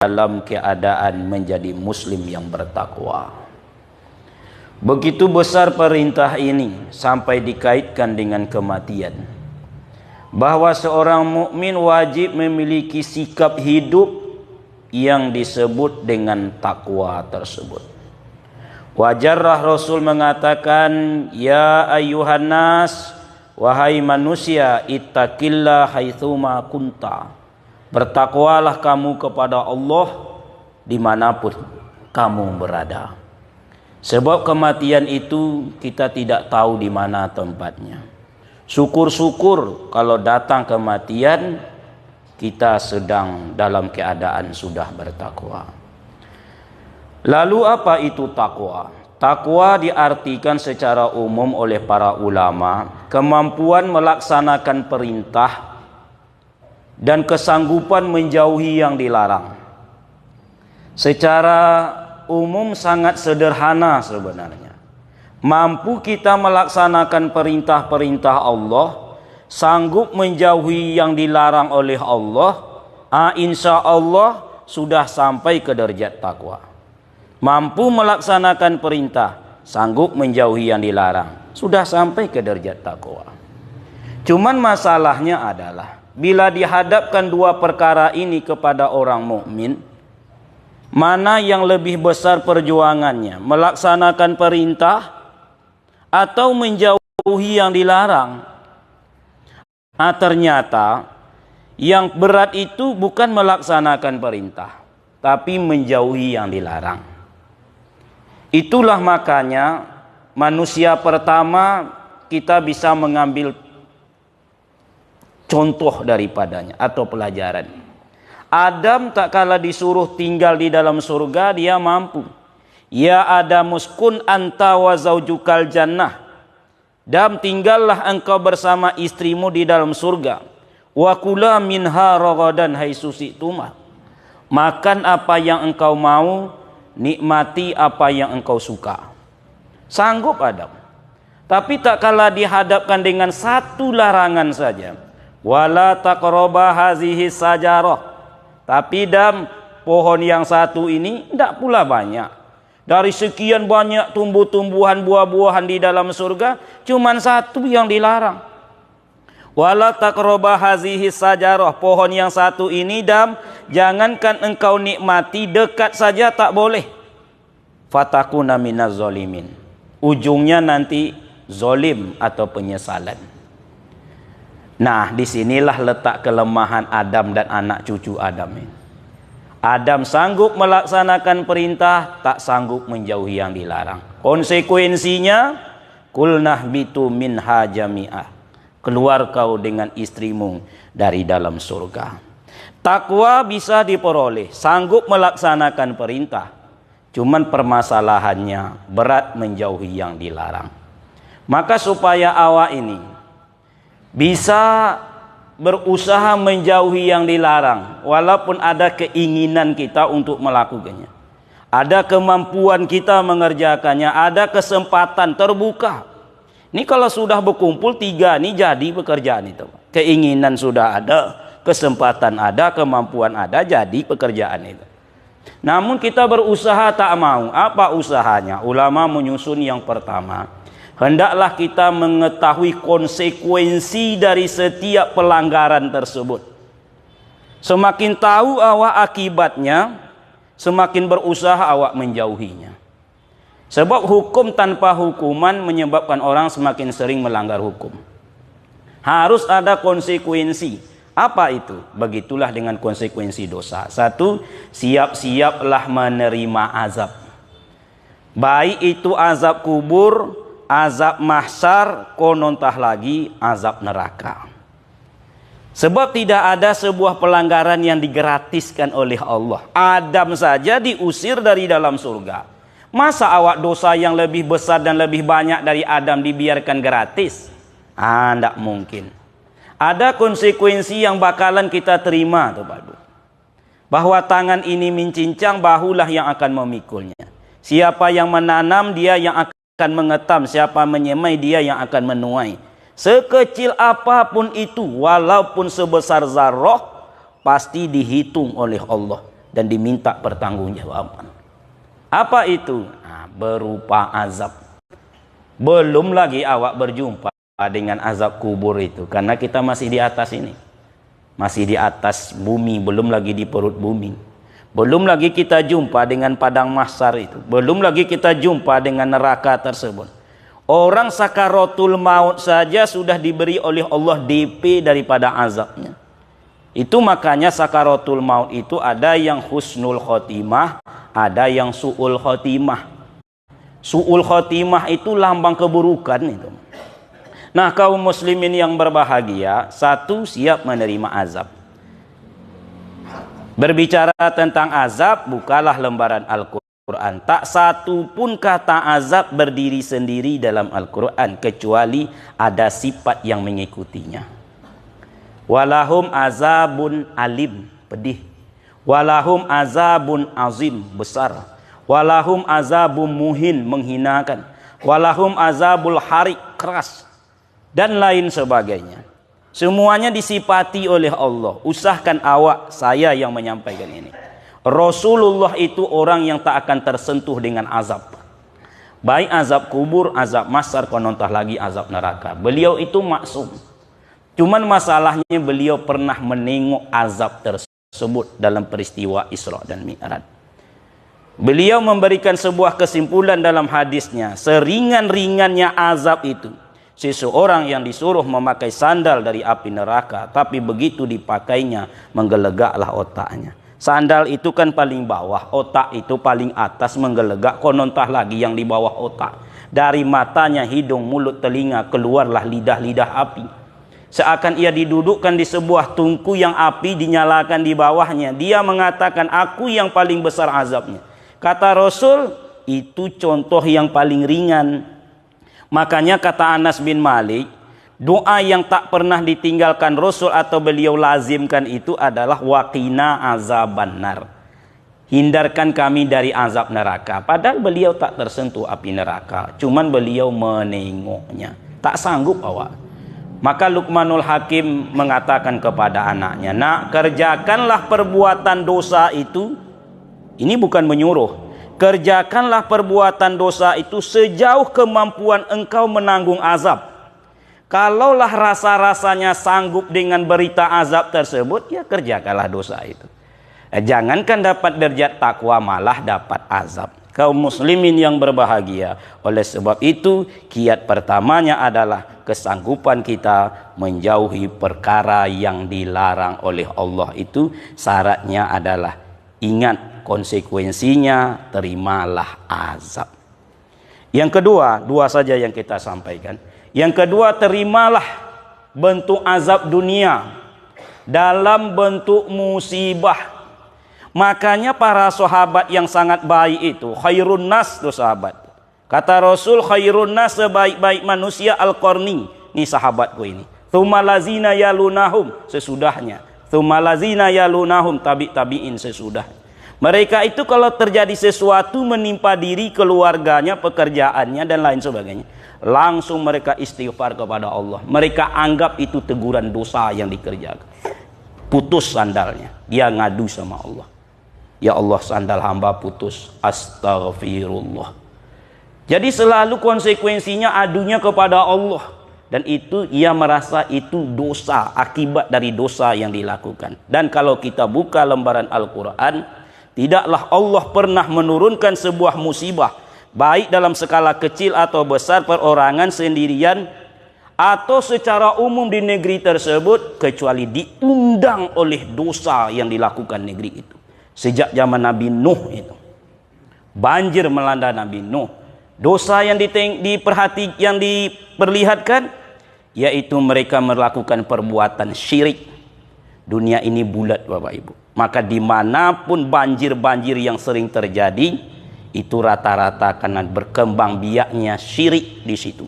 dalam keadaan menjadi muslim yang bertakwa. Begitu besar perintah ini sampai dikaitkan dengan kematian, bahwa seorang mukmin wajib memiliki sikap hidup yang disebut dengan takwa tersebut. Wajarlah Rasul mengatakan, ya ayyuhan nas, wahai manusia, ittaqillah haitsuma kunta. Bertakwalah kamu kepada Allah dimanapun kamu berada. Sebab kematian itu kita tidak tahu di mana tempatnya. Syukur-syukur kalau datang kematian kita sedang dalam keadaan sudah bertakwa. Lalu apa itu takwa? Takwa diartikan secara umum oleh para ulama kemampuan melaksanakan perintah dan kesanggupan menjauhi yang dilarang. Secara umum sangat sederhana sebenarnya. Mampu kita melaksanakan perintah-perintah Allah, sanggup menjauhi yang dilarang oleh Allah, insya Allah sudah sampai ke derajat takwa. Mampu melaksanakan perintah, sanggup menjauhi yang dilarang, sudah sampai ke derajat takwa. Cuman masalahnya adalah bila dihadapkan dua perkara ini kepada orang mukmin, mana yang lebih besar perjuangannya? Melaksanakan perintah atau menjauhi yang dilarang? Ternyata yang berat itu bukan melaksanakan perintah, tapi menjauhi yang dilarang. Itulah makanya manusia pertama kita bisa mengambil contoh daripadanya atau pelajaran. Adam tak kala disuruh tinggal di dalam surga, dia mampu. Ya Adam uskun anta wa zaujukal jannah. Adam, tinggallah engkau bersama istrimu di dalam surga. Wa kula minha ragadan haitsu syi'tuma. Makan apa yang engkau mau, nikmati apa yang engkau suka. Sanggup Adam. Tapi tak kala dihadapkan dengan satu larangan saja. Wala taqraba hazihi sajarah. Tapi Adam, pohon yang satu ini tidak pula banyak. Dari sekian banyak tumbuh-tumbuhan, buah-buahan di dalam surga, cuman satu yang dilarang. Wala taqraba hazihi sajarah. Pohon yang satu ini Adam, jangankan engkau nikmati, dekat saja tak boleh. Fatakuna minaz zalimin. Ujungnya nanti zalim atau penyesalan. Nah, disinilah letak kelemahan Adam dan anak cucu Adam ini. Adam sanggup melaksanakan perintah, tak sanggup menjauhi yang dilarang. Konsekuensinya, kulnah bitu minha jami'ah. Keluar kau dengan istrimu dari dalam surga. Takwa bisa diperoleh, sanggup melaksanakan perintah. Cuman permasalahannya berat menjauhi yang dilarang. Maka supaya awak ini bisa berusaha menjauhi yang dilarang, walaupun ada keinginan kita untuk melakukannya, ada kemampuan kita mengerjakannya, ada kesempatan terbuka. Ini kalau sudah berkumpul tiga ini jadi pekerjaan itu. Keinginan sudah ada, kesempatan ada, kemampuan ada, jadi pekerjaan itu. Namun kita berusaha tak mau. Apa usahanya? Ulama menyusun yang pertama, hendaklah kita mengetahui konsekuensi dari setiap pelanggaran tersebut. Semakin tahu awak akibatnya, semakin berusaha awak menjauhinya. Sebab hukum tanpa hukuman menyebabkan orang semakin sering melanggar hukum. Harus ada konsekuensi. Apa itu? Begitulah dengan konsekuensi dosa. Satu, siap-siaplah menerima azab. Baik itu azab kubur, azab mahsyar, konontah lagi azab neraka. Sebab tidak ada sebuah pelanggaran yang digratiskan oleh Allah. Adam saja diusir dari dalam surga. Masa awak dosa yang lebih besar dan lebih banyak dari Adam dibiarkan gratis? Tidak mungkin. Ada konsekuensi yang bakalan kita terima tuh Pak. Bahwa tangan ini mencincang, bahulah yang akan memikulnya. Siapa yang menanam, dia yang akan mengetam. Siapa menyemai, dia yang akan menuai. Sekecil apapun itu, walaupun sebesar zarrah, pasti dihitung oleh Allah. dan diminta pertanggungjawaban. Apa itu? Berupa azab. Belum lagi awak berjumpa dengan azab kubur itu, karena kita masih di atas ini, masih di atas bumi, belum lagi di perut bumi. Belum lagi kita jumpa dengan padang mahsyar itu, belum lagi kita jumpa dengan neraka tersebut. Orang sakaratul maut saja sudah diberi oleh Allah DP daripada azabnya. Itu makanya sakaratul maut itu ada yang husnul khotimah, ada yang su'ul khotimah. Su'ul khotimah itu lambang keburukan itu. Nah, kaum muslimin yang berbahagia, satu, siap menerima azab. Berbicara tentang azab, bukalah lembaran Al-Quran. Tak satu pun kata azab berdiri sendiri dalam Al-Quran, kecuali ada sifat yang mengikutinya. Walahum azabun alim, pedih. Walahum azabun azim, besar. Walahum azabun muhin, menghinakan. Walahum azabul harik, keras. Dan lain sebagainya. Semuanya disifati oleh Allah. Usahakan awak, saya yang menyampaikan ini. Rasulullah itu orang yang tak akan tersentuh dengan azab. Baik azab kubur, azab mahsyar, konontah lagi azab neraka. Beliau itu maksum. Cuman masalahnya beliau pernah menengok azab tersebut dalam peristiwa Isra dan Mi'raj. Beliau memberikan sebuah kesimpulan dalam hadisnya. Seringan-ringannya azab itu, seseorang yang disuruh memakai sandal dari api neraka, tapi begitu dipakainya menggelegaklah otaknya. Sandal itu kan paling bawah, otak itu paling atas, menggelegak, konontah lagi yang di bawah otak. Dari matanya, hidung, mulut, telinga keluarlah lidah-lidah api. Seakan ia didudukkan di sebuah tungku yang api dinyalakan di bawahnya. Dia mengatakan, aku yang paling besar azabnya. Kata Rasul, itu contoh yang paling ringan. Makanya kata Anas bin Malik, doa yang tak pernah ditinggalkan Rasul atau beliau lazimkan itu adalah waqina azabannar. Hindarkan kami dari azab neraka. Padahal beliau tak tersentuh api neraka, cuman beliau menengoknya. Tak sanggup awak. Maka Luqmanul Hakim mengatakan kepada anaknya, nak, kerjakanlah perbuatan dosa itu. Ini bukan menyuruh. Kerjakanlah perbuatan dosa itu sejauh kemampuan engkau menanggung azab. Kalaulah rasa-rasanya sanggup dengan berita azab tersebut, ya kerjakanlah dosa itu. Jangankan dapat derajat takwa, malah dapat azab. Kaum muslimin yang berbahagia, oleh sebab itu kiat pertamanya adalah kesanggupan kita menjauhi perkara yang dilarang oleh Allah. Itu syaratnya adalah ingat konsekuensinya, terimalah azab. Yang kedua, dua saja yang kita sampaikan. Yang kedua, terimalah bentuk azab dunia dalam bentuk musibah. Makanya para sahabat yang sangat baik itu, khairun nas tuh sahabat. Kata Rasul, khairun nas, sebaik-baik manusia al-qarni. Ini sahabatku ini. Tsumma lazina yalunahum, sesudahnya. Tsumma lazina yalunahum, tabi'in sesudah. Mereka itu kalau terjadi sesuatu menimpa diri, keluarganya, pekerjaannya dan lain sebagainya, langsung mereka istighfar kepada Allah. Mereka anggap itu teguran dosa yang dikerjakan. Putus sandalnya, dia ngadu sama Allah. Ya Allah, sandal hamba putus, astaghfirullah. Jadi selalu konsekuensinya adunya kepada Allah. Dan itu ia merasa itu dosa, akibat dari dosa yang dilakukan. Dan kalau kita buka lembaran Al-Quran, tidaklah Allah pernah menurunkan sebuah musibah, baik dalam skala kecil atau besar, perorangan, sendirian, atau secara umum di negeri tersebut, kecuali diundang oleh dosa yang dilakukan negeri itu. Sejak zaman Nabi Nuh itu, banjir melanda Nabi Nuh. Dosa yang diperlihatkan, yaitu mereka melakukan perbuatan syirik. Dunia ini bulat, Bapak Ibu. Maka dimanapun banjir-banjir yang sering terjadi, itu rata-rata karena berkembang biaknya syirik di situ.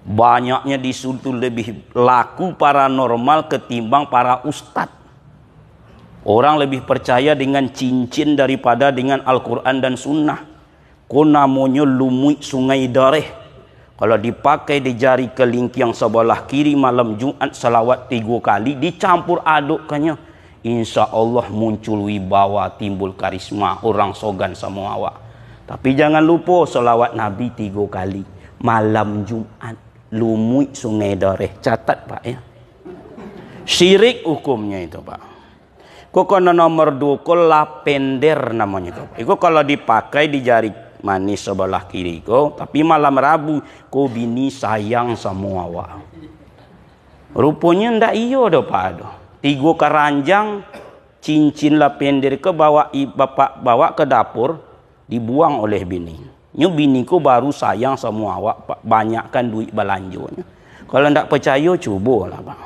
Banyaknya di situ lebih laku paranormal ketimbang para ustadz. Orang lebih percaya dengan cincin daripada dengan Al-Quran dan Sunnah. Ko namanya lumui sungai dareh. Kalau dipakai di jari kelingking sebelah kiri malam Jumat, salawat 3 kali, dicampur adukkannya. insya Allah muncul wibawa, timbul karisma, orang sogan sama awak. Tapi jangan lupa selawat Nabi 3 kali malam Jumat, lumui sungai dareh. Catat Pak ya. Syirik hukumnya itu Pak. Kok kena nomor 2 kok lapender namanya kok. Itu kalau dipakai di jari manis sebelah kiri kok, tapi malam Rabu kok bini sayang sama awak. Rupanya ndak iyo dah Pak do. 3 keranjang cincin lapender ke bapak bawa ke dapur dibuang oleh bini. Nyu biniku baru sayang sama awak Pak, banyakkan duit belanjonya. Kalau ndak percaya cubalah Pak.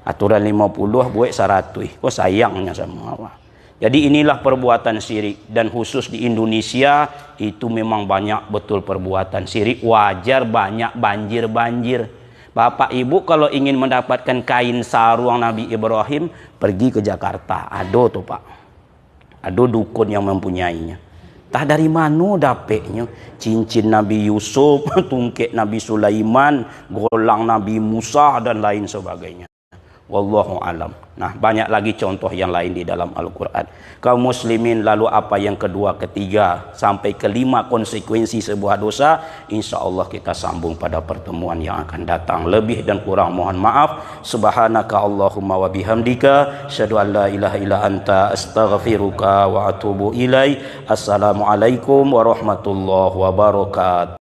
Aturan 50 buat 100. Kok sayangnya sama awak. Jadi inilah perbuatan syirik, dan khusus di Indonesia itu memang banyak betul perbuatan syirik. Wajar banyak banjir-banjir. Bapak Ibu kalau ingin mendapatkan kain sarung Nabi Ibrahim, pergi ke Jakarta. Ada tuh Pak. Ada dukun yang mempunyainya. Tah dari mana dapetnya? Cincin Nabi Yusuf, tungkek Nabi Sulaiman, golang Nabi Musa dan lain sebagainya. Wallahu alam. Nah, banyak lagi contoh yang lain di dalam Al-Quran. Kaum muslimin, lalu apa yang kedua, ketiga, sampai kelima konsekuensi sebuah dosa, insya Allah kita sambung pada pertemuan yang akan datang. Lebih dan kurang mohon maaf. Subhanaka Allahumma wa bihamdika, asyhadu an la ilaha illa anta, astaghfiruka wa atubu ilai. Assalamualaikum warahmatullahi wabarakatuh.